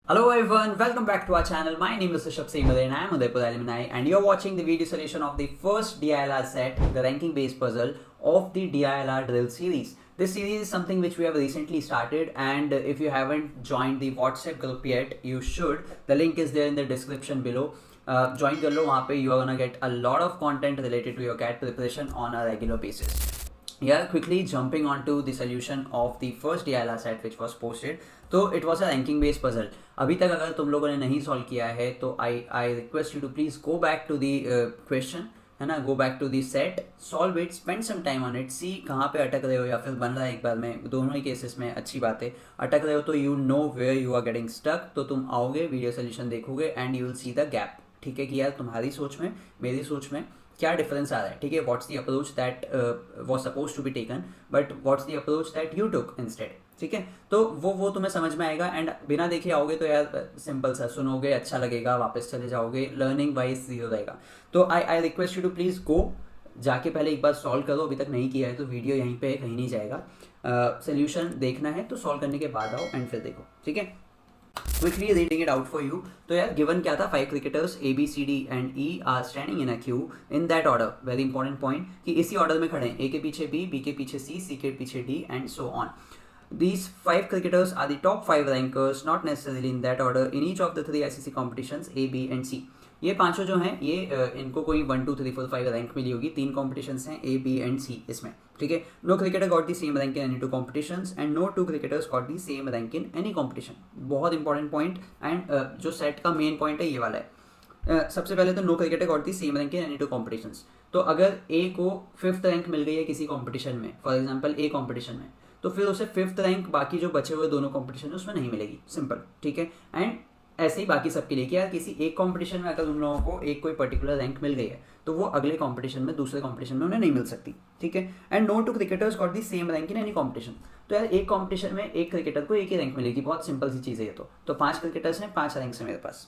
Hello everyone, welcome back to our channel. My name is Rishabh Singh and I am Udaipur Alumni, and you're watching the video solution of the first DILR set, the ranking based puzzle of the DILR drill series. This series is something which we have recently started, and if you haven't joined the WhatsApp group yet, you should. The link is there in the description below. Join कर लो वहाँ पे. You are gonna get a lot of content related to your CAT preparation on a regular basis. Yeah, quickly jumping onto the solution of the first DILR set which was posted. तो it was a ranking based puzzle. अभी तक अगर तुम लोगों ने नहीं solve किया है तो I request you to please go back to the question, है ना, go back to the set, solve it, spend some time on it, see कहाँ पे अटक रहे हो या फिर बन रहा है एक बार में. दोनों ही केसेस में अच्छी बात है. अटक रहे हो तो you know where you are getting stuck, तो तुम आओगे, वीडियो सोल्यूशन देखोगे and you will see the gap. ठीक है कि यार तुम्हारी सोच में मेरी सोच में क्या डिफरेंस आ रहा है. ठीक है, what's the approach that was suppose to be taken but what's the approach that you took instead. ठीक है, तो वो तुम्हें समझ में आएगा एंड बिना देखे आओगे तो यार सिंपल सा सुनोगे, अच्छा लगेगा, वापस चले जाओगे, लर्निंग वाइज जीरो रहेगा. तो I request you to please go, जाके पहले एक बार सॉल्व करो. अभी तक नहीं किया है तो वीडियो यहीं पे कहीं नहीं जाएगा. सोल्यूशन देखना है तो सॉल्व करने के बाद आओ एंड फिर देखो. ठीक है, quickly reading it out for you. तो यार गिवन क्या था, 5 cricketers A B C D and E are standing in a queue in that order. Very important point कि इसी ऑर्डर में खड़े हैं, ए के पीछे बी के पीछे सी के पीछे D and so on. These 5 cricketers are the top 5 rankers, not necessarily in that order, in each of the 3 ICC competitions A, B and C. ये पांचों जो हैं ये इनको कोई 1 2 3 4 5 रैंक मिली होगी. 3 कॉम्पिटिशन्स हैं A, B एंड C इसमें. ठीक है, no cricketer got the same rank in any 2 competitions and no 2 cricketers got the same rank in any competition. बहुत इंपॉर्टेंट पॉइंट एंड जो सेट का मेन पॉइंट है ये वाला है. सबसे पहले तो no cricketer got the same rank in any 2 competitions. तो अगर A को 5th रैंक मिल गई है किसी कॉम्पिटिशन में, फॉर एग्जाम्पल A कॉम्पिटिशन में, तो फिर उसे 5th रैंक बाकी जो बचे हुए दोनों कॉम्पिटिशन है उसमें नहीं मिलेगी. सिंपल. ठीक है, एंड ऐसे ही बाकी सबके लिए कि यार किसी एक कॉम्पिटिशन में अगर उन लोगों को एक कोई पर्टिकुलर रैंक मिल गई है तो वो अगले कॉम्पिटिशन में, दूसरे कॉम्पिटिशन में उन्हें नहीं मिल सकती. ठीक है, and no 2 cricketers got the same rank in any competition. तो यार एक कॉम्पिटिशन में एक क्रिकेटर को एक ही रैंक मिलेगी. बहुत सिंपल सी चीज़ है ये. तो 5 क्रिकेटर्स हैं, 5 रैंक्स हैं मेरे पास.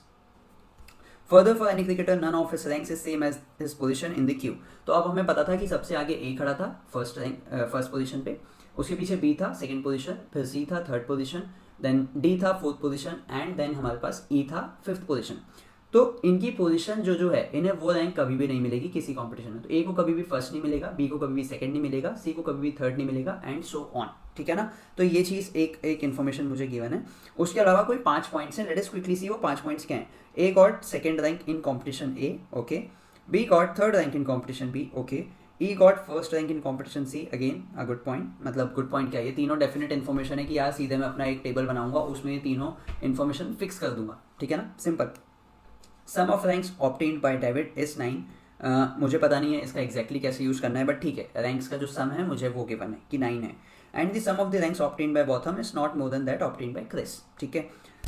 Further for any cricketer none of his ranks is same as his position in the queue. तो अब हमें पता था कि सबसे आगे ए खड़ा था फर्स्ट पोजीशन पे, उसके पीछे बी था सेकंड पोजीशन, फिर सी था थर्ड पोजीशन, देन डी था फोर्थ पोजीशन एंड देन हमारे पास ई था 5th पोजीशन. तो इनकी पोजीशन जो है इन्हें वो रैंक कभी भी नहीं मिलेगी किसी कंपटीशन में. तो ए को कभी भी फर्स्ट नहीं मिलेगा, बी को कभी भी सेकंड नहीं मिलेगा, सी को कभी भी थर्ड नहीं मिलेगा एंड सो ऑन. ठीक है ना, तो ये चीज़ एक इन्फॉर्मेशन मुझे गिवन है. उसके अलावा कोई 5 पॉइंट्स हैं. लेट अस क्विकली सी वो 5 पॉइंट्स क्या हैं. A got second rank in competition A, okay. B got third rank in competition B, okay. E got first rank in competition C, again a good point. मतलब good point क्या है, ये तीनों definite information है कि यार सीधे मैं अपना एक टेबल बनाऊंगा, उसमें ये तीनों इन्फॉर्मेशन फिक्स कर दूंगा. ठीक है ना, simple. Sum of ranks obtained by David is 9. मुझे पता नहीं है इसका एग्जैक्टली कैसे यूज़ करना है, बट ठीक है, रैंक्स का जो सम है मुझे वो गिवन है कि 9 है. And the sum of the ranks obtained by Botham is not more than that obtained by Chris. ठीक है,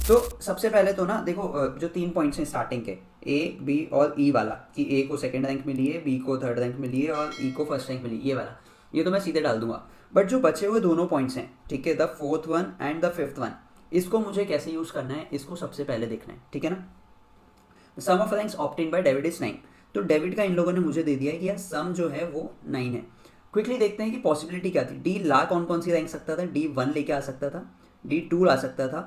तो सबसे पहले तो ना देखो जो 3 पॉइंट्स हैं स्टार्टिंग के, ए बी और ई वाला, कि ए को सेकंड रैंक मिली है, बी को थर्ड रैंक मिली है और ई को फर्स्ट रैंक मिली, ये वाला, ये तो मैं सीधे डाल दूंगा. बट जो बचे हुए दोनों पॉइंट्स हैं, ठीक है, the 4th one and the 5th one, इसको मुझे कैसे यूज़ करना है, इसको सबसे पहले देखना है. ठीक है ना, sum of ranks obtained by David is 9. तो डेविड का इन लोगों ने मुझे दे दिया है कि यार सम जो है वो 9 है. क्विकली देखते हैं कि पॉसिबिलिटी क्या थी. डी ला कौन सी रैंक सकता था, डी 1 लेके आ सकता था, डी 2 ला सकता था,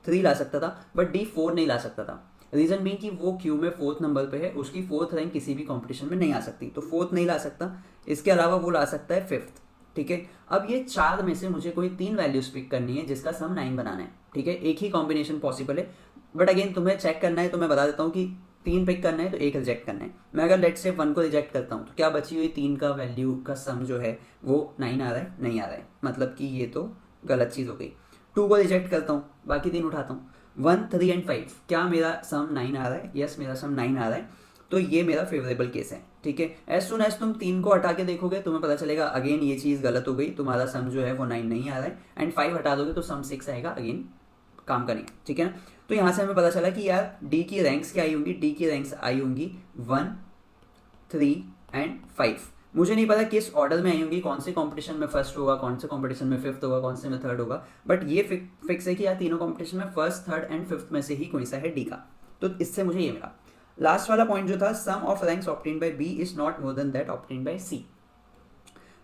3 ला सकता था, बट डी 4 नहीं ला सकता था. रीजन बीइंग कि वो क्यू में 4th नंबर पे है, उसकी 4th रैंक किसी भी कंपटीशन में नहीं आ सकती, तो 4th नहीं ला सकता. इसके अलावा वो ला सकता है 5th. ठीक है, अब ये 4 में से मुझे कोई 3 वैल्यूज पिक करनी है जिसका सम 9 बनाना है. ठीक है, एक ही कॉम्बिनेशन पॉसिबल है, बट अगेन तुम्हें चेक करना है, तो मैं बता देता हूँ कि 3 पिक करना है तो 1 रिजेक्ट करना है. मैं अगर लेट से 1 को रिजेक्ट करता हूँ तो क्या बची हुई 3 का वैल्यू का सम जो है वो 9 आ रहा है, नहीं आ रहा है, मतलब कि ये तो गलत चीज़ हो गई. 2 को रिजेक्ट करता हूँ, बाकी 3 उठाता हूँ, 1 3 एंड 5, क्या मेरा सम 9 आ रहा है, यस मेरा सम 9 आ रहा है, तो ये मेरा फेवरेबल केस है. ठीक है, एज सुन एज तुम 3 को हटा के देखोगे तुम्हें पता चलेगा अगेन ये चीज़ गलत हो गई, तुम्हारा सम जो है वो 9 नहीं आ रहा है, एंड 5 हटा दोगे तो सम 6 आएगा, अगेन काम करेंगे. ठीक है ना, तो यहाँ से हमें पता चला कि यार डी की रैंक्स क्या आई होंगी, डी की रैंक्स आई होंगी 1 3 एंड 5. मुझे नहीं पता किस ऑर्डर में आई होंगी, कौन से कंपटीशन में फर्स्ट होगा, कौन से कंपटीशन में 5th होगा, कौन से में 3rd होगा, बट ये फिक्स है कि यार तीनों कंपटीशन में 1st 3rd एंड 5th में से ही कोई सा है डी का. तो इससे मुझे ये मिला. लास्ट वाला पॉइंट जो था, sum of ranks obtained by B is not more than that obtained by C.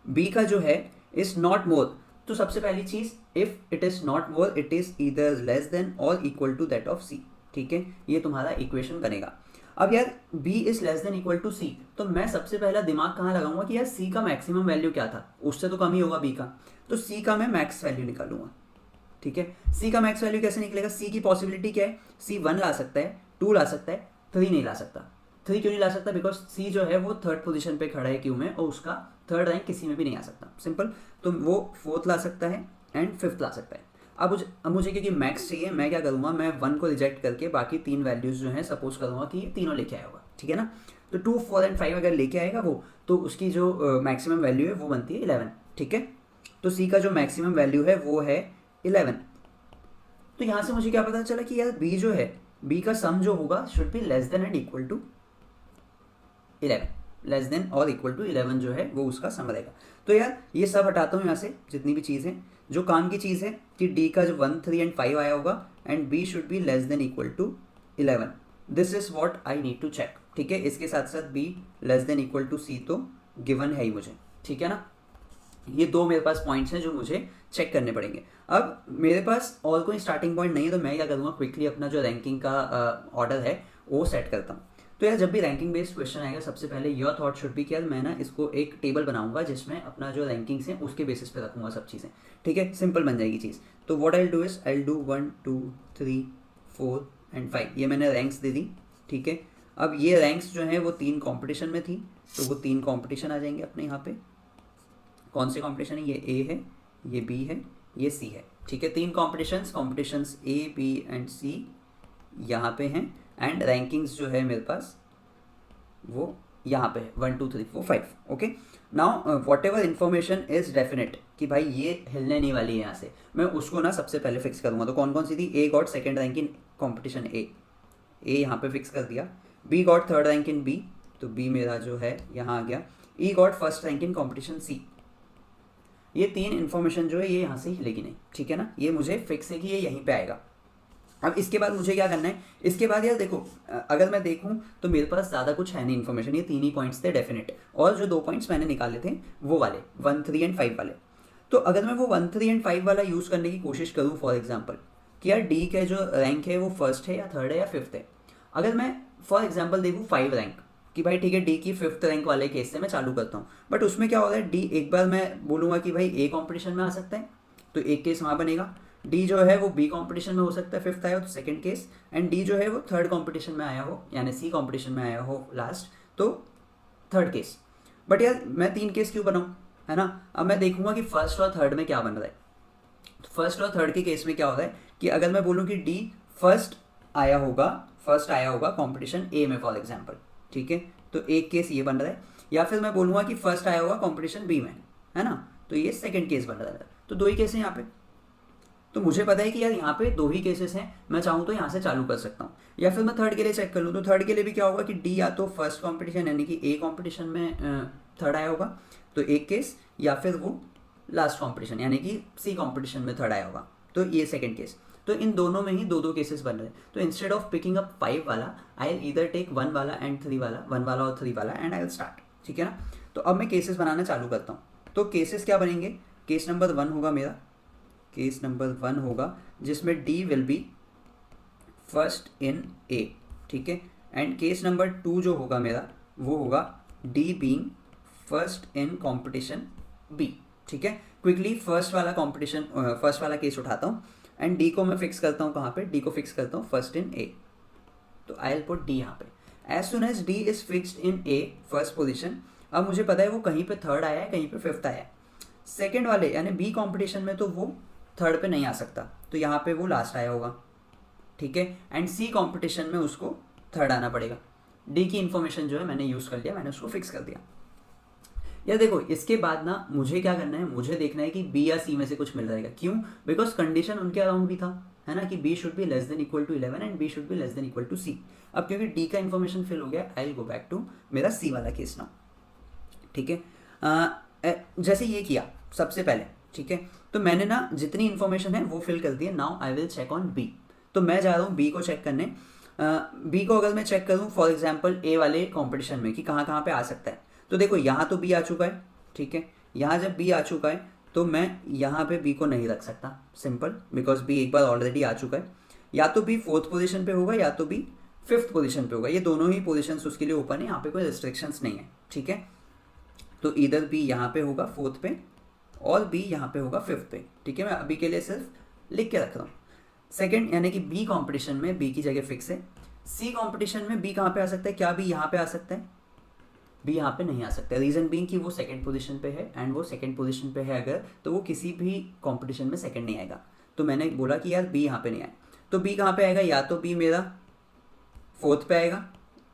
B का जो है इज नॉट मोर, तो सबसे पहली चीज, if it is not more it is either less than और equal to that of C, ठीक है, ये तुम्हारा इक्वेशन बनेगा। अब यार b is less than equal to C, तो मैं सबसे पहला दिमाग कहाँ लगाऊंगा कि यार c का मैक्सिमम वैल्यू क्या था, उससे तो कम ही होगा b का, तो c का मैं मैक्स वैल्यू निकालूंगा, ठीक है। c का मैक्स वैल्यू कैसे निकलेगा, c की पॉसिबिलिटी क्या है, c 1 ला सकता है, 2 ला सकता है, 3 नहीं ला सकता। 3 क्यों नहीं ला सकता, बिकॉज c जो है वो थर्ड पोजीशन पे खड़ा है क्यू में और उसका थर्ड रैंक किसी में भी नहीं आ सकता, सिंपल। तो वो फोर्थ ला सकता है एंड फिफ्थ ला सकता है। अब मुझे क्योंकि मैक्स चाहिए, मैं क्या करूँगा, मैं 1 को रिजेक्ट करके बाकी 3 वैल्यूज जो हैं सपोज करूँगा कि ये तीनों लेके आया होगा, ठीक है ना। तो 2, 4 एंड 5 अगर लेके आएगा वो, तो उसकी जो मैक्सिमम वैल्यू है वो बनती है 11, ठीक है। तो c का जो मैक्सिमम वैल्यू है वो है 11। तो यहाँ से मुझे क्या पता चला कि यार b जो है, b का सम जो होगा should be less than and equal to 11, less than और इक्वल टू 11 जो है वो उसका सम रहेगा। तो यार ये सब हटाता हूँ यहाँ से, जितनी भी चीज़ है, जो काम की चीज़ है कि d का जो 1, 3 एंड 5 आया होगा and b should be less than equal to 11, this is what I need to check, ठीक है। इसके साथ साथ b less than equal to c तो गिवन है ही मुझे, ठीक है ना। ये दो मेरे पास पॉइंट्स हैं जो मुझे चेक करने पड़ेंगे। अब मेरे पास और कोई स्टार्टिंग पॉइंट नहीं है, तो मैं क्या करूँगा, क्विकली अपना जो रैंकिंग का ऑर्डर है वो सेट करता हूँ। तो यार जब भी रैंकिंग बेस्ड क्वेश्चन आएगा, सबसे पहले योर थॉट शुड बी कि यार मैं ना इसको एक टेबल बनाऊंगा जिसमें अपना जो रैंकिंग्स हैं उसके बेसिस पे रखूंगा सब चीज़ें, ठीक है, सिंपल बन जाएगी चीज़। तो what I do is I do 1, 2, 3, 4 and 5, ये मैंने रैंक्स दे दी, ठीक है। अब ये रैंक्स जो हैं वो 3 कॉम्पिटिशन में थी, तो वो 3 कॉम्पिटिशन आ जाएंगे अपने यहाँ पे। कौन से कॉम्पिटिशन है, ये ए है, ये बी है, ये सी है, ठीक है। 3 कॉम्पिटिशन्स ए बी एंड सी यहाँ पे हैं एंड रैंकिंग्स जो है मेरे पास वो यहाँ पे है 1, 2, 3, 4, 5, okay. Now what ever information is definite कि भाई ये हिलने नहीं वाली है यहाँ से, मैं उसको ना सबसे पहले फिक्स करूँगा। तो कौन कौन सी थी, A got second rank in competition A यहाँ पे फिक्स कर दिया, B got third rank in B, तो बी मेरा जो है यहाँ आ गया, E got first rank in competition C. ये 3 इन्फॉर्मेशन जो है ये यहाँ से हिलेगी नहीं, ठीक है ना, ये मुझे फिक्स है कि ये यहीं पे आएगा। अब इसके बाद मुझे क्या करना है, इसके बाद यार देखो, अगर मैं देखूं तो मेरे पास ज़्यादा कुछ है नहीं इन्फॉर्मेशन, ये 3 ही पॉइंट्स थे डेफिनेट, और जो 2 पॉइंट्स मैंने निकाले थे वो वाले 1, 3 एंड 5 वाले। तो अगर मैं वो 1, 3 एंड 5 वाला यूज़ करने की कोशिश करूँ, फॉर एग्जाम्पल कि यार डी का जो रैंक है वो फर्स्ट है या थर्ड है या फिफ्थ है, अगर मैं फॉर एग्जाम्पल देखूँ 5 रैंक कि भाई ठीक है, डी की 5th रैंक वाले केस से मैं चालू करता हूँ, बट उसमें क्या होता है, डी एक बार मैं बोलूँगा कि भाई ए कॉम्पिटिशन में आ सकता है, तो एक केस वहाँ बनेगा। डी जो है वो बी कंपटीशन में हो सकता है, 5th आया हो तो सेकंड केस, एंड डी जो है वो थर्ड कंपटीशन में आया हो, यानी सी कंपटीशन में आया हो लास्ट, तो थर्ड केस। बट यार मैं 3 केस क्यों बनाऊँ, है ना। अब मैं देखूंगा कि फर्स्ट और थर्ड में क्या बन रहा है। तो फर्स्ट और थर्ड के केस में क्या होता है कि अगर मैं बोलूँ कि डी फर्स्ट आया होगा कंपटीशन ए में फॉर एग्जाम्पल, ठीक है, तो एक केस ये बन रहा है, या फिर मैं बोलूँगा कि फर्स्ट आया होगा कंपटीशन बी में, है ना, तो ये सेकंड केस बन रहा है। तो 2 ही केस हैं यहाँ पे, तो मुझे पता है कि यार यहाँ पे 2 ही केसेस हैं, मैं चाहूँ तो यहाँ से चालू कर सकता हूँ, या फिर मैं थर्ड के लिए चेक कर लूँ। तो थर्ड के लिए भी क्या होगा कि डी या तो फर्स्ट कंपटीशन यानी कि ए कंपटीशन में थर्ड आया होगा तो एक केस, या फिर वो लास्ट कंपटीशन यानी कि सी कंपटीशन में थर्ड आया होगा तो ये सेकंड केस। तो इन दोनों में ही 2 केसेस बन रहे हैं। तो इंस्टेड ऑफ पिकिंग अप 5 वाला, आई विल ईदर टेक 1 वाला एंड 3 वाला, 1 वाला और 3 वाला, एंड आई विल स्टार्ट, ठीक है ना। तो अब मैं केसेस बनाना चालू करता हूँ। तो केसेस क्या बनेंगे, केस नंबर 1 होगा मेरा, केस नंबर 1 होगा जिसमें D will be first in A, ठीक है, एंड केस नंबर 2 जो होगा मेरा वो होगा D being first in competition B, ठीक है। क्विकली फर्स्ट वाला केस उठाता हूँ एंड D को मैं फिक्स करता हूँ कहाँ पे, D को फिक्स करता हूँ फर्स्ट इन A, तो आई विल पुट D यहाँ पे। As soon as D is fixed in A first position, अब मुझे पता है वो कहीं पे थर्ड आया है, कहीं पे 5th आया है। सेकेंड वाले यानी B कंपटीशन में तो वो थर्ड पे नहीं आ सकता, तो यहाँ पे वो लास्ट आया होगा, ठीक है, एंड सी कंपटीशन में उसको थर्ड आना पड़ेगा। डी की इंफॉर्मेशन जो है मैंने यूज़ कर लिया, मैंने उसको फिक्स कर दिया। यार देखो इसके बाद ना मुझे क्या करना है, मुझे देखना है कि बी या सी में से कुछ मिल जाएगा। क्यों, बिकॉज कंडीशन उनके अराउंड भी था, है ना, कि B should be less than equal to 11 and B should be less than equal to C. अब क्योंकि डी का इन्फॉर्मेशन फिल हो गया, I will go back to मेरा सी वाला केस नाउ, ठीक है। जैसे ये किया सबसे पहले, ठीक है, तो मैंने ना जितनी इन्फॉर्मेशन है वो फिल कर दी है। Now I will check on B, तो मैं जा रहा हूँ बी को चेक करने। बी को अगर मैं चेक करूँ फॉर एग्जांपल ए वाले कंपटीशन में कि कहाँ कहाँ पे आ सकता है, तो देखो यहाँ तो बी आ चुका है, ठीक है, यहाँ जब बी आ चुका है तो मैं यहाँ पे बी को नहीं रख सकता, सिंपल, बिकॉज बी एक बार ऑलरेडी आ चुका है। या तो बी फोर्थ पोजीशन पे होगा या तो बी फिफ्थ पोजीशन पे होगा, ये दोनों ही पोजीशंस उसके लिए ओपन है, यहाँ पे कोई रिस्ट्रिक्शंस नहीं है, ठीक है। तो इधर बी यहाँ पे होगा फोर्थ पे और बी यहाँ पे होगा फिफ्थ पे, ठीक है। मैं अभी के लिए सिर्फ लिख के रख रहा हूँ। सेकंड यानी कि बी कंपटीशन में बी की जगह फिक्स है। सी कंपटीशन में बी कहाँ पे आ सकता है? क्या बी यहाँ पे आ सकता है? बी यहाँ पे नहीं आ सकता है। रीज़न बीइंग कि वो सेकंड पोजीशन पे है, एंड वो सेकंड पोजीशन पे है अगर, तो वो किसी भी कंपटीशन में सेकंड नहीं आएगा। तो मैंने बोला कि यार बी यहाँ पे नहीं आए, तो बी कहाँ पे आएगा? या तो बी मेरा फोर्थ पे आएगा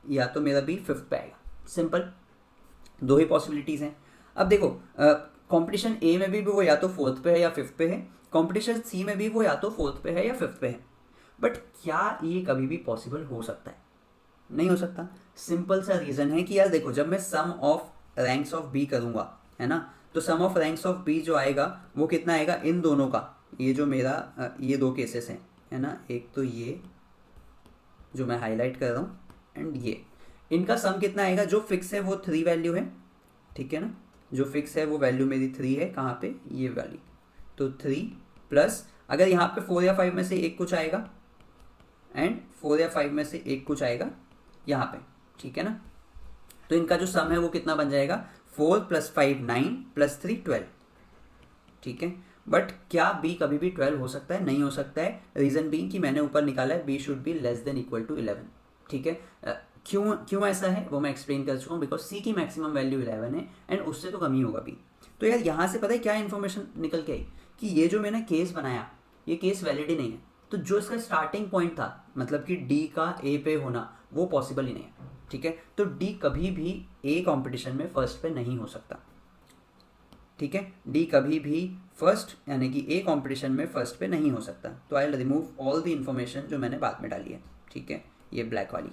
या तो मेरा बी फिफ्थ पे आएगा, सिंपल, दो ही पॉसिबिलिटीज़ हैं। अब देखो कंपटीशन ए में भी वो या तो फोर्थ पे है या फिफ्थ पे है, कंपटीशन सी में भी वो या तो फोर्थ पे है या फिफ्थ पे है। बट क्या ये कभी भी पॉसिबल हो सकता है? नहीं हो सकता। सिंपल सा रीज़न है कि यार देखो, जब मैं सम ऑफ रैंक्स ऑफ बी करूँगा, है ना, तो सम ऑफ रैंक्स ऑफ बी जो आएगा वो कितना आएगा? इन दोनों का, ये जो मेरा ये दो केसेस हैं, है ना, एक तो ये जो मैं हाईलाइट कर रहा हूँ एंड ये, इनका सम कितना आएगा? जो फिक्स है वो 3 वैल्यू है, ठीक है ना, जो फिक्स है वो वैल्यू मेरी 3 है, कहाँ पे? ये वाली। तो 3 प्लस अगर यहाँ पे 4 या 5 में से एक कुछ आएगा, एंड 4 या 5 में से एक कुछ आएगा यहाँ पे, ठीक है ना, तो इनका जो सम है वो कितना बन जाएगा? 4 + 5 9 + 3 12, ठीक है। बट क्या बी कभी भी 12 हो सकता है? नहीं हो सकता है। रीज़न बीइंग कि मैंने ऊपर निकाला है B should be less than equal to 11, ठीक है। क्यों ऐसा है वो मैं एक्सप्लेन कर चुका हूँ, बिकॉज सी की मैक्सिमम वैल्यू 11 है एंड उससे तो कम ही होगा बी। तो यार यहाँ से पता है क्या इन्फॉर्मेशन निकल के आई कि ये जो मैंने केस बनाया ये केस वैलिड ही नहीं है। तो जो इसका स्टार्टिंग पॉइंट था, मतलब कि डी का ए पे होना, वो पॉसिबल ही नहीं है, ठीक है। तो डी कभी भी ए कंपटीशन में फर्स्ट पे नहीं हो सकता, ठीक है। डी कभी भी फर्स्ट यानी कि ए कंपटीशन में फर्स्ट पे नहीं हो सकता। तो I will remove all the information जो मैंने बाद में डाली है, ठीक है, ये ब्लैक वाली,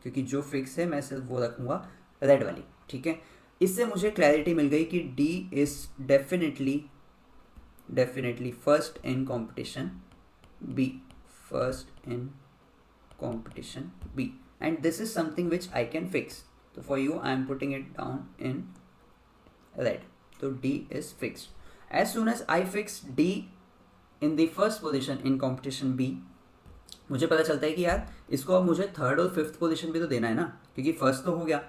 क्योंकि जो फिक्स है मैं सिर्फ वो रखूँगा रेड वाली, ठीक है। इससे मुझे क्लैरिटी मिल गई कि D is definitely first in competition B, first in competition B, and this is something which I can fix. So for you I am putting it down in red. So D is fixed. As soon as I fix D in the first position in competition B, मुझे पता चलता है कि यार इसको अब मुझे third और फिफ्थ पोजीशन भी तो देना है ना, क्योंकि फर्स्ट तो हो गया।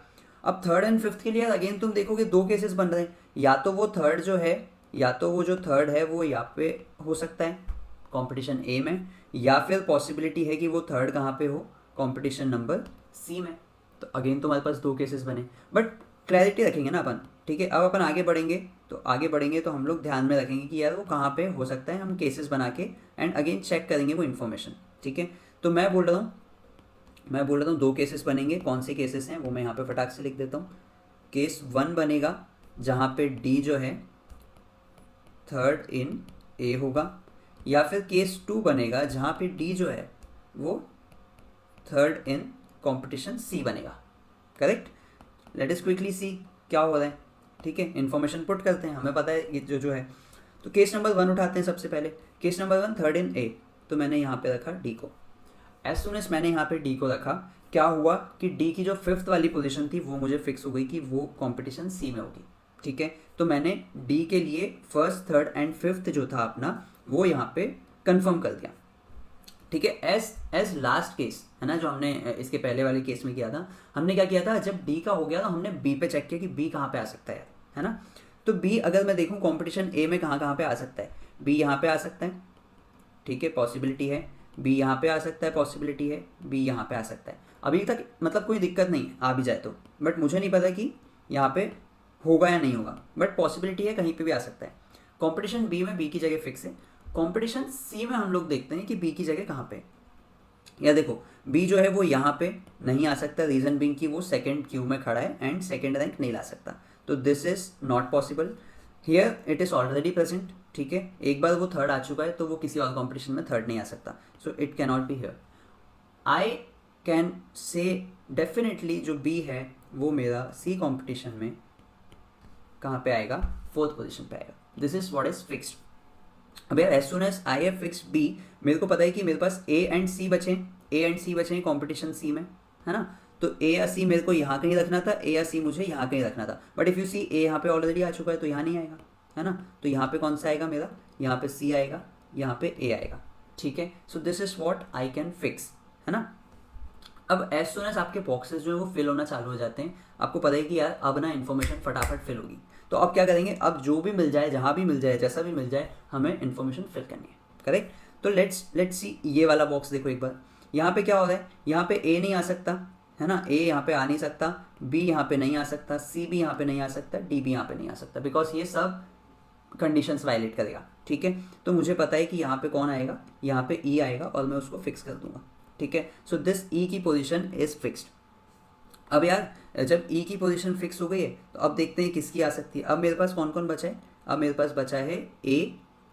अब थर्ड एंड फिफ्थ के लिए अगेन तुम देखोगे दो केसेस बन रहे हैं, या तो वो थर्ड जो है, या तो वो जो थर्ड है वो यहाँ पे हो सकता है कंपटीशन ए में, या फिर पॉसिबिलिटी है कि वो थर्ड कहाँ पे हो? कंपटीशन नंबर सी में। तो अगेन तुम्हारे पास दो केसेस बने, बट क्लैरिटी रखेंगे ना अपन, ठीक है। अब अपन आगे बढ़ेंगे तो हम लोग ध्यान में रखेंगे कि यार वो कहाँ पे हो सकता है, हम केसेस बना के एंड अगेन चेक करेंगे वो इन्फॉर्मेशन, ठीक है। तो मैं बोल रहा हूँ दो केसेस बनेंगे। कौन से केसेस हैं वो मैं यहाँ पे फटाक से लिख देता हूँ। केस 1 बनेगा जहाँ पे डी जो है थर्ड इन ए होगा, या फिर केस 2 बनेगा जहाँ पे डी जो है वो थर्ड इन कंपटीशन सी बनेगा, correct. Let us quickly see क्या हो रहा है, ठीक है। इन्फॉर्मेशन पुट करते हैं, हमें पता है ये जो है। तो केस नंबर 1 उठाते हैं सबसे पहले। केस नंबर 1 थर्ड इन ए, तो मैंने यहाँ पे रखा डी को। एज सुन एज मैंने यहाँ पे डी को रखा, क्या हुआ कि डी की जो फिफ्थ वाली पोजीशन थी वो मुझे फिक्स हो गई कि वो कंपटीशन सी में होगी, ठीक है। तो मैंने डी के लिए फर्स्ट थर्ड एंड फिफ्थ जो था अपना वो यहाँ पे कंफर्म कर दिया, ठीक है। एज लास्ट केस है ना, जो हमने इसके पहले वाले केस में किया था, हमने क्या किया था, जब डी का हो गया तो हमने बी पे चेक किया कि बी कहाँ पे आ सकता है ना। तो बी अगर मैं देखूँ कंपटीशन ए में कहाँ पे आ सकता है, बी यहाँ पे आ सकता है, ठीक है, पॉसिबिलिटी है। बी यहाँ पे आ सकता है, पॉसिबिलिटी है। बी यहाँ पे आ सकता है। अभी तक मतलब कोई दिक्कत नहीं है, आ भी जाए तो, बट मुझे नहीं पता कि यहाँ पे होगा या नहीं होगा, बट पॉसिबिलिटी है, कहीं पे भी आ सकता है। कंपटीशन बी में बी की जगह फिक्स है। कंपटीशन सी में हम लोग देखते हैं कि बी की जगह कहाँ पे। या देखो बी जो है वो यहाँ पे नहीं आ सकता, रीजन बीइंग कि वो सेकंड क्यू में खड़ा है एंड सेकंड रैंक नहीं ला सकता, तो this is not possible. Here it is already present, ठीक है। एक बार वो थर्ड आ चुका है तो वो किसी और कंपटीशन में थर्ड नहीं आ सकता, so it can not be here. I can say definitely जो बी है वो मेरा सी कंपटीशन में कहाँ पे आएगा, फोर्थ पोजीशन पे आएगा। This is what is fixed. अब यार as soon as I have fixed B, मेरे को पता है कि मेरे पास ए एंड सी बचे हैं कंपटीशन सी में, है ना। तो ए या सी मेरे को यहाँ कहीं रखना था, ए या सी मुझे यहाँ कहीं रखना था, बट इफ़ यू सी ए यहाँ पे ऑलरेडी आ चुका है तो यहाँ नहीं आएगा, है ना। तो यहाँ पे कौन सा आएगा मेरा, यहाँ पे C आएगा, यहाँ पे A आएगा, ठीक है। So this is what I can fix, है ना। अब एज सुन एज आपके बॉक्सेस जो है वो फिल होना चालू हो जाते हैं, आपको पता है कि यार अब ना इन्फॉर्मेशन फटाफट फिल होगी, तो अब क्या करेंगे, अब जो भी मिल जाए, जहाँ भी मिल जाए, जैसा भी मिल जाए, हमें इन्फॉर्मेशन फिल करनी है, करेक्ट। तो लेट्स सी ये वाला बॉक्स देखो एक बार, यहाँ पे क्या हो रहा है, यहाँ पे A नहीं आ सकता, है ना, A यहाँ पे आ नहीं सकता, B यहाँ पे नहीं आ सकता, C भी यहाँ पे नहीं आ सकता, D भी यहाँ पे नहीं आ सकता, बिकॉज ये सब कंडीशंस वायलेट करेगा, ठीक है। तो मुझे पता है कि यहाँ पे कौन आएगा, यहाँ पे E आएगा और मैं उसको फिक्स कर दूंगा, ठीक है। सो दिस E की पोजीशन इज फिक्स्ड। अब यार जब E की पोजीशन फिक्स हो गई है तो अब देखते हैं किसकी आ सकती है। अब मेरे पास कौन कौन बचा है, अब मेरे पास बचा है A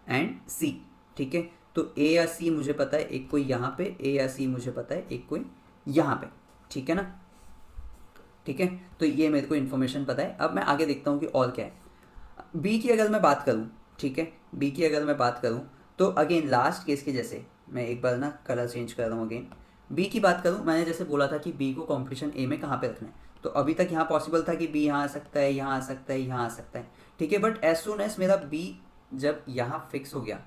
एंड C, ठीक है। तो A या C मुझे पता है, एक कोई यहाँ पे, A या C मुझे पता है, एक कोई यहाँ पे, ठीक है ना, ठीक है। तो ये मेरे को इन्फॉर्मेशन पता है। अब मैं आगे देखता हूँ कि और क्या है। B की अगर मैं बात करूँ, ठीक है, B की अगर मैं बात करूँ तो अगेन लास्ट केस के जैसे मैं एक बार ना कलर चेंज कर रहा हूँ। अगेन B की बात करूँ, मैंने जैसे बोला था कि B को कॉम्पिटिशन A में कहाँ पे रखना है, तो अभी तक यहाँ पॉसिबल था कि B यहाँ आ सकता है, यहाँ आ सकता है, यहाँ आ सकता है, ठीक है। बट एज सुन एज मेरा B जब यहाँ फिक्स हो गया,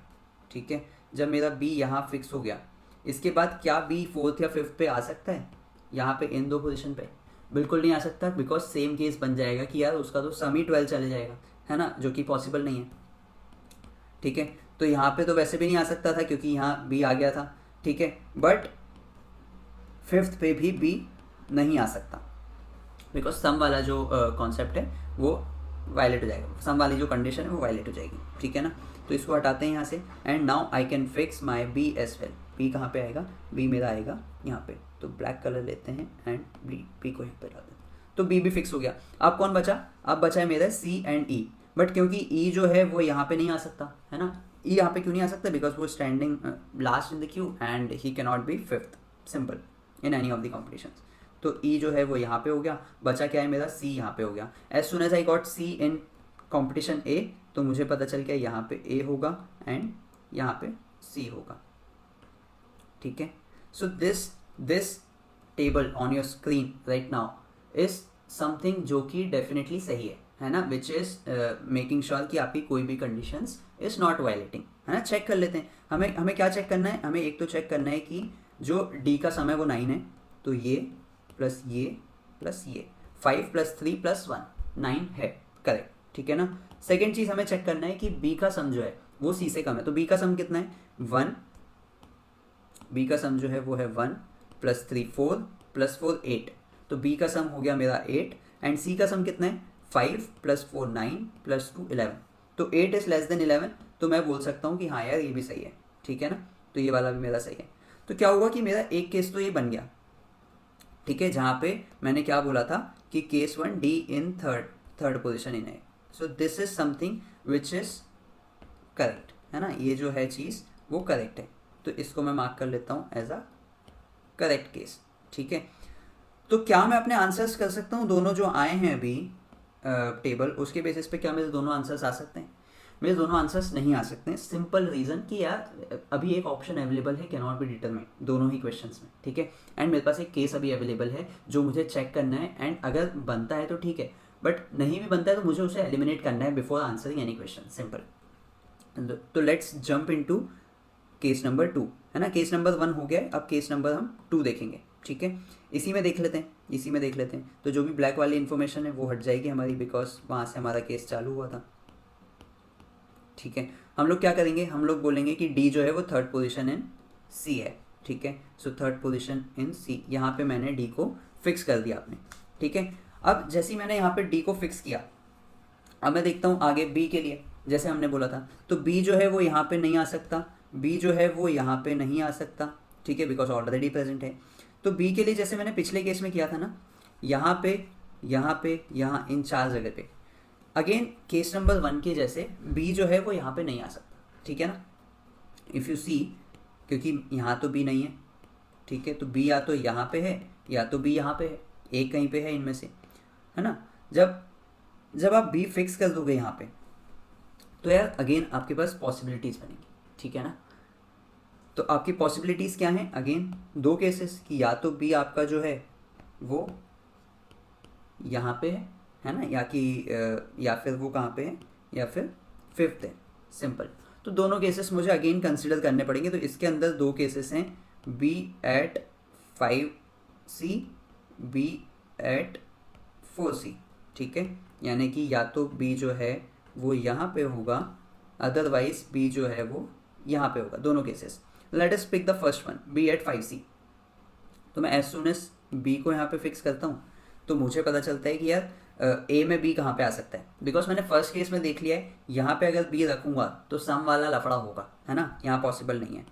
ठीक है, जब मेरा B यहाँ फिक्स हो गया, इसके बाद क्या B फोर्थ या फिफ्थ पे आ सकता है, यहाँ पे इन दो पोजीशन पे बिल्कुल नहीं आ सकता, बिकॉज सेम केस बन जाएगा कि यार उसका तो सम ही 12 चले जाएगा, है ना, जो कि पॉसिबल नहीं है, ठीक है। तो यहाँ पे तो वैसे भी नहीं आ सकता था क्योंकि यहाँ B आ गया था, ठीक है। बट फिफ्थ पे भी B नहीं आ सकता, बिकॉज सम वाला जो कॉन्सेप्ट है वो वायलेट हो जाएगा, सम वाली जो कंडीशन है वो वायलेट हो जाएगी, ठीक है ना। तो इसको हटाते हैं यहाँ से, and now I can fix my B as well. B कहाँ पे आएगा, B मेरा आएगा यहाँ पे, तो ब्लैक कलर लेते हैं एंड B को यहाँ पे डालते हैं, तो B भी फिक्स हो गया। अब कौन बचा, अब बचा है मेरा C एंड E, बट क्योंकि E जो है वो यहाँ पे नहीं आ सकता, है ना। E यहाँ पे क्यों नहीं आ सकता, बिकॉज वो standing last in the Q and he can not be fifth, simple, in any of the competitions. तो E जो है वो यहाँ पे हो गया, बचा क्या है मेरा C यहाँ पे हो गया। As soon as I got C in competition A, तो मुझे पता चल गया यहाँ पे A होगा एंड यहाँ पे C होगा, ठीक है। So this table on your screen right now is something जो कि डेफिनेटली सही है ना, विच इज मेकिंग श्योर कि आपकी कोई भी कंडीशंस इज नॉट वायलेटिंग, है ना। चेक कर लेते हैं, हमें क्या चेक करना है, हमें एक तो चेक करना है कि जो D का सम है वो 9 है, तो ये प्लस ये 5 + 3 + 1 9 है, करेक्ट, ठीक है ना। सेकेंड चीज़ हमें चेक करना है कि B का सम जो है वो C से कम है, तो B का सम कितना है 1, B का सम जो है वो है 1 + 3 4 + 4 8, तो B का सम हो गया मेरा 8 एंड C का सम कितना है 5 + 4 9 + 2 11, तो 8 इज लेस देन 11, तो मैं बोल सकता हूँ कि हाँ यार ये भी सही है, ठीक है ना। तो ये वाला भी मेरा सही है। तो क्या हुआ कि मेरा एक केस तो ये बन गया, ठीक है, जहाँ पे मैंने क्या बोला था कि case 1 D in third position in है। So this is something which is correct, है ना, ये जो है चीज़ वो करेक्ट है, तो इसको मैं मार्क कर लेता हूँ एज अ करेक्ट केस, ठीक है। तो क्या मैं अपने आंसर्स कर सकता हूँ, दोनों जो आए हैं अभी टेबल, उसके बेसिस पे क्या मेरे दोनों आंसर्स आ सकते हैं? मेरे दोनों आंसर्स नहीं आ सकते हैं, सिंपल रीज़न कि यार अभी एक ऑप्शन अवेलेबल है कैन नॉट बी डिटरमाइंड दोनों ही क्वेश्चंस में, ठीक है। एंड मेरे पास एक केस अभी अवेलेबल है जो मुझे चेक करना है, एंड अगर बनता है तो ठीक है, बट नहीं भी बनता है तो मुझे उसे एलिमिनेट करना है before answering any question, simple. तो let's jump into case number 2, है ना। केस नंबर 1 हो गया, अब केस नंबर हम 2 देखेंगे, ठीक है। इसी में देख लेते हैं, तो जो भी ब्लैक वाली इन्फॉर्मेशन है वो हट जाएगी हमारी, बिकॉज वहाँ से हमारा केस चालू हुआ था, ठीक है। हम लोग क्या करेंगे, हम लोग बोलेंगे कि D जो है वो थर्ड पोजीशन इन C है, ठीक है। So third position in C, यहाँ पे मैंने D को फिक्स कर दिया आपने, ठीक है। अब जैसे ही मैंने यहाँ पे D को फिक्स किया, अब मैं देखता हूँ आगे B के लिए, जैसे हमने बोला था, तो B जो है वो यहाँ पे नहीं आ सकता, B जो है वो यहाँ पे नहीं आ सकता, ठीक है, बिकॉज ऑलरेडी प्रेजेंट है। तो B के लिए जैसे मैंने पिछले केस में किया था ना, यहाँ पे यहाँ इन 4 जगह पे, अगेन केस नंबर 1 के जैसे B जो है वो यहाँ पे नहीं आ सकता, ठीक है ना। इफ़ यू सी, क्योंकि यहाँ तो B नहीं है, ठीक है, तो B या तो यहाँ पे है या तो B यहाँ पे है, एक कहीं पे है इनमें से, है ना। जब आप B फिक्स कर दोगे यहाँ पे, तो यार अगेन आपके पास पॉसिबिलिटीज़ बनेंगी, ठीक है ना। तो आपकी पॉसिबिलिटीज़ क्या हैं, अगेन 2 केसेस कि या तो B आपका जो है वो यहाँ पे है ना, या फिर वो कहाँ पे है, या फिर 5th है, सिंपल। तो दोनों केसेस मुझे अगेन कंसिडर करने पड़ेंगे। तो इसके अंदर 2 केसेस हैं, b at 5c, b at 4c, ठीक है। यानी कि या तो b जो है वो यहाँ पे होगा, अदरवाइज b जो है वो यहाँ पे होगा, दोनों cases. Let us pick the first one, b at 5c। तो मैं एज सुन एज b को यहाँ पे फिक्स करता हूँ तो मुझे पता चलता है कि यार a में b कहाँ पे आ सकता है, बिकॉज मैंने फर्स्ट केस में देख लिया है यहाँ पे अगर b रखूँगा तो सम वाला लफड़ा होगा, है ना, यहाँ पॉसिबल नहीं है।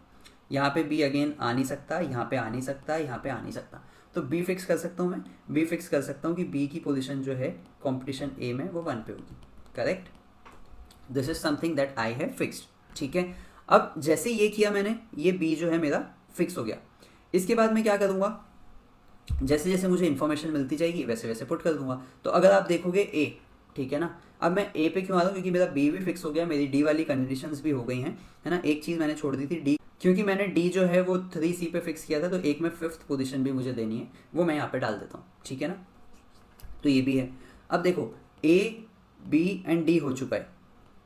यहाँ पे b अगेन आ नहीं सकता, यहाँ पे आ नहीं सकता, यहाँ पे आ नहीं सकता। तो b फिक्स कर सकता हूँ मैं, b फिक्स कर सकता हूँ कि b की पोजीशन जो है कंपटीशन a में वो 1 पे होगी, correct. This is something that I have fixed, ठीक है। अब जैसे ये किया मैंने, ये b जो है मेरा फिक्स हो गया। इसके बाद मैं क्या करूँगा, जैसे जैसे मुझे इन्फॉर्मेशन मिलती जाएगी वैसे वैसे पुट कर दूंगा। तो अगर आप देखोगे a, ठीक है ना, अब मैं a पे क्यों आ रहा हूँ, क्योंकि मेरा b भी फिक्स हो गया, मेरी d वाली कंडीशंस भी हो गई हैं, है ना। एक चीज़ मैंने छोड़ दी थी d, क्योंकि मैंने d जो है वो 3c पे फिक्स किया था, तो एक में 5th पोजीशन भी मुझे देनी है, वो मैं यहाँ पे डाल देता हूँ, ठीक है ना। तो ये भी है। अब देखो a, b एंड d हो चुका है,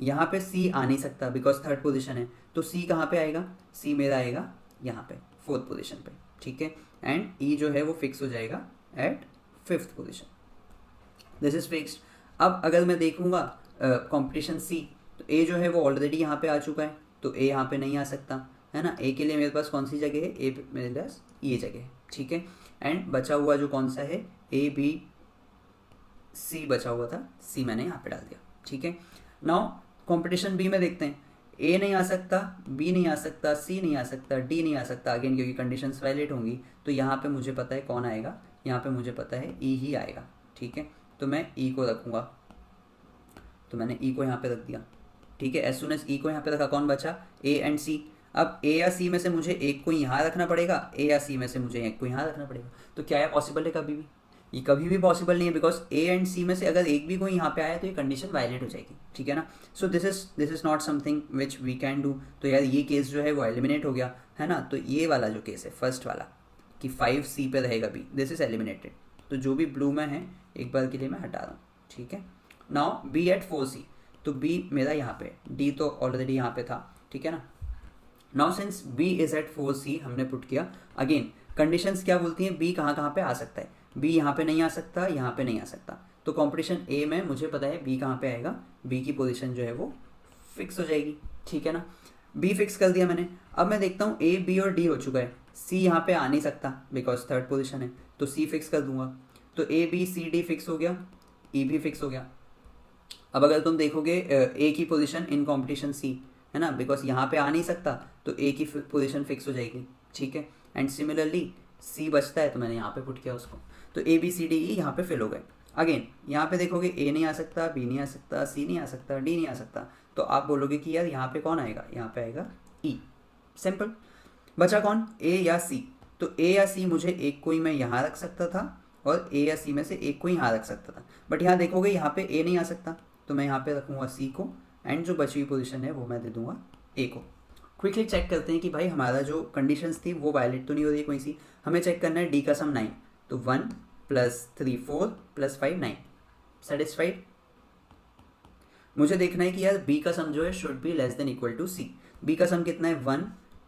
यहाँ पे c आ नहीं सकता बिकॉज 3rd पोजीशन है। तो c कहाँ पे आएगा, c मेरा आएगा यहाँ पे 4th पोजीशन पे, ठीक है। एंड e जो है वो फिक्स हो जाएगा at 5th position. This is fixed. अब अगर मैं देखूंगा कंपटीशन c, तो a जो है वो ऑलरेडी यहाँ पे आ चुका है, तो a यहाँ पे नहीं आ सकता, है ना। a के लिए मेरे पास कौन सी जगह है, a मेरे पास ये जगह है, ठीक है। एंड बचा हुआ जो कौन सा है, a b c बचा हुआ था, c मैंने यहाँ पे डाल दिया, ठीक है। नाउ कंपटीशन b में देखते हैं, a नहीं आ सकता, b नहीं आ सकता, c नहीं आ सकता, d नहीं आ सकता, अगेन क्योंकि कंडीशंस वैलिड होंगी। तो यहाँ पे मुझे पता है कौन आएगा, यहाँ पे मुझे पता है e ही आएगा, ठीक है। तो मैं e को रखूँगा, तो मैंने e को यहाँ पे रख दिया, ठीक है। एज सुन एज e को यहाँ पे रखा, कौन बचा, a एंड c। अब a या c में से मुझे एक को यहाँ रखना पड़ेगा, a या c में से मुझे एक को यहाँ रखना पड़ेगा। तो क्या यह पॉसिबल है, कभी भी ये कभी भी पॉसिबल नहीं है, बिकॉज a एंड c में से अगर एक भी कोई यहाँ पे आया तो ये कंडीशन वायलेट हो जाएगी, ठीक है ना। So this is not something which we can do. तो यार ये केस जो है वो एलिमिनेट हो गया, है ना। तो ये वाला जो केस है फर्स्ट वाला कि 5c पे रहेगा b, दिस इज एलिमिनेटेड। तो जो भी ब्लू में है एक बार के लिए मैं हटा रहा हूँ, ठीक है। नाउ b एट 4c, तो b मेरा यहाँ पे, d तो ऑलरेडी यहाँ पे था, ठीक है ना। Now since b is at 4c हमने पुट किया, अगेन कंडीशंस क्या बोलती हैं, b कहाँ पे आ सकता है, b यहाँ पे नहीं आ सकता, यहाँ पे नहीं आ सकता। तो कंपटीशन a में मुझे पता है b कहाँ पे आएगा, b की पोजीशन जो है वो फिक्स हो जाएगी, ठीक है ना। b फिक्स कर दिया मैंने। अब मैं देखता हूँ a b और d हो चुका है, c यहाँ पे आ नहीं सकता बिकॉज 3rd पोजीशन है, तो c फिक्स कर दूंगा। तो a b c d fix हो गया, e भी फिक्स हो गया। अब अगर तुम देखोगे a की पोजीशन इन कंपटीशन c, है ना, बिकॉज यहाँ पे आ नहीं सकता, तो a की पोजीशन फिक्स हो जाएगी, ठीक है। एंड सिमिलरली c बचता है, तो मैंने यहाँ पे पुट किया उसको, तो a b c d e यहाँ पे फिल हो गए। अगेन यहाँ पे देखोगे a नहीं आ सकता, b नहीं आ सकता, c नहीं आ सकता, d नहीं आ सकता। तो आप बोलोगे कि यार यहाँ पे कौन आएगा, यहाँ पे आएगा e, सिंपल। बचा कौन, a या c। तो a या c मुझे एक कोई मैं यहाँ रख सकता था और a या c में से एक को यहाँ रख सकता था, बट यहाँ देखोगे यहाँ पे a नहीं आ सकता, तो मैं यहाँ पे रखूँगा c को, एंड जो बची हुई पोजीशन है वो मैं दे दूंगा a को। क्विकली चेक करते हैं कि भाई हमारा जो कंडीशंस थी वो वायलेट तो नहीं हो रही कोई सी। हमें चेक करना है d का सम 9, तो 1 + 3 4 + 5 9, सेटिस्फाइड। मुझे देखना है कि यार b का सम जो है should be less than equal to c। b का सम कितना है, 1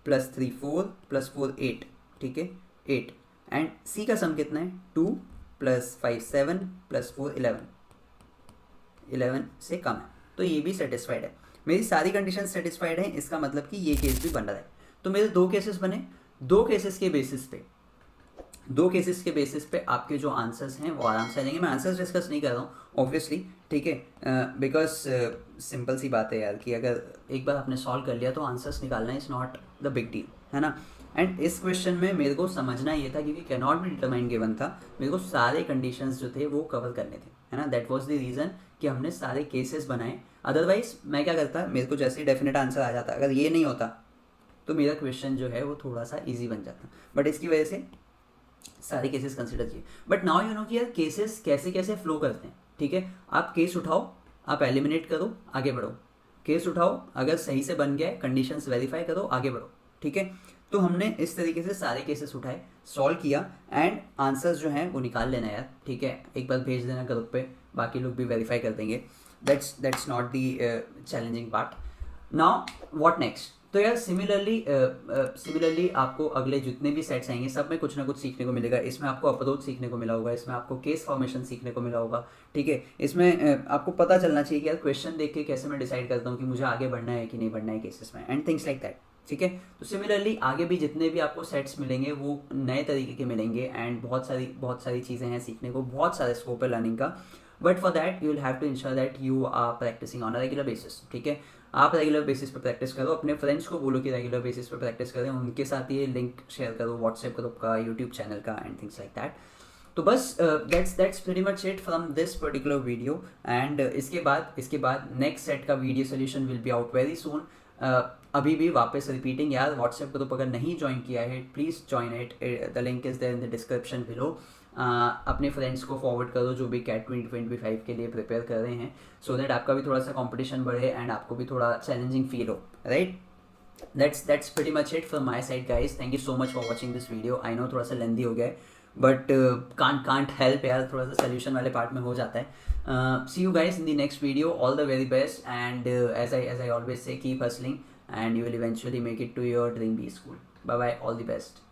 + 3 4 + 4 8, ठीक है 8। एंड c का सम कितना है, 2 + 5 7 + 4 11, 11 से कम है, तो ये भी सेटिस्फाइड है। मेरी सारी कंडीशन सेटिस्फाइड हैं, इसका मतलब कि ये केस भी बन रहा है। तो मेरे 2 केसेस बने, 2 केसेस के बेसिस पे आपके जो आंसर्स हैं वो आराम से आ जाएंगे। मैं आंसर्स डिस्कस नहीं कर रहा हूँ ऑब्वियसली, ठीक है, बिकॉज सिंपल सी बात है यार कि अगर एक बार आपने सॉल्व कर लिया तो आंसर्स निकालना is not the big deal, है ना। एंड इस क्वेश्चन में मेरे को समझना ये था क्योंकि can not be determine given था, मेरे को सारे कंडीशंस जो थे वो कवर करने थे, है ना। दैट वाज द रीज़न कि हमने सारे केसेस बनाए। अदरवाइज मैं क्या करता, मेरे को जैसे ही डेफिनेट आंसर आ जाता, अगर ये नहीं होता तो मेरा क्वेश्चन जो है वो थोड़ा सा ईजी बन जाता, बट इसकी वजह से सारे केसेस कंसिडर किए। बट नाउ यू नो कि यार केसेस कैसे कैसे फ्लो करते हैं, ठीक है। आप केस उठाओ, आप एलिमिनेट करो, आगे बढ़ो, केस उठाओ, अगर सही से बन गया है कंडीशंस वेरीफाई करो, आगे बढ़ो, ठीक है। तो हमने इस तरीके से सारे केसेस उठाए, सॉल्व किया, एंड आंसर्स जो हैं वो निकाल लेना यार, ठीक है। एक बार भेज देना ग्रुप पे, बाकी लोग भी वेरीफाई कर देंगे। that's not the challenging part. Now what next? तो यार सिमिलरली आपको अगले जितने भी सेट्स आएंगे सब में कुछ ना कुछ सीखने को मिलेगा. इसमें आपको अप्रोच सीखने को मिला होगा, इसमें आपको केस फॉर्मेशन सीखने को मिला होगा. ठीक है, इसमें आपको पता चलना चाहिए कि यार क्वेश्चन देख के कैसे मैं डिसाइड करता हूँ कि मुझे आगे बढ़ना है कि नहीं बढ़ना है केसेस में, एंड थिंग्स लाइक दैट. ठीक है, तो सिमिलरली आगे भी जितने भी आपको सेट्स मिलेंगे वो नए तरीके के मिलेंगे, एंड बहुत सारी चीज़ें हैं सीखने को, बहुत सारे स्कोप है लर्निंग का. But for that you will have to ensure that you are practising on a regular basis. ठीक है, आप रेगुलर बेसिस पे प्रैक्टिस करो, अपने फ्रेंड्स को बोलो कि रेगुलर बेसिस पे प्रैक्टिस करें, उनके साथ ये लिंक शेयर करो व्हाट्सएप ग्रुप का, यूट्यूब चैनल का, एंड थिंग्स लाइक दैट. तो बस that's pretty much it from this particular video. And इसके बाद नेक्स्ट सेट का video solution will be out very soon. अभी भी वापस रिपीटिंग यार, व्हाट्सएप ग्रुप अगर नहीं ज्वाइन किया है please join it, the link is there in the description below. अपने फ्रेंड्स को फॉरवर्ड करो जो भी कैट 2025 के लिए प्रिपेयर कर रहे हैं, सो दैट आपका भी थोड़ा सा कंपटीशन बढ़े एंड आपको भी थोड़ा चैलेंजिंग फील हो. Right, that's pretty much it from my side guys. Thank you so much for watching this video. I know थोड़ा सा लेंदी हो गया है, बट can't help यार, थोड़ा सा सोल्यूशन वाले पार्ट में हो जाता है. See you guys in the next video. All the very best, and as I always say, keep hustling and you will eventually make it to your dream B school. Bye bye, all the best.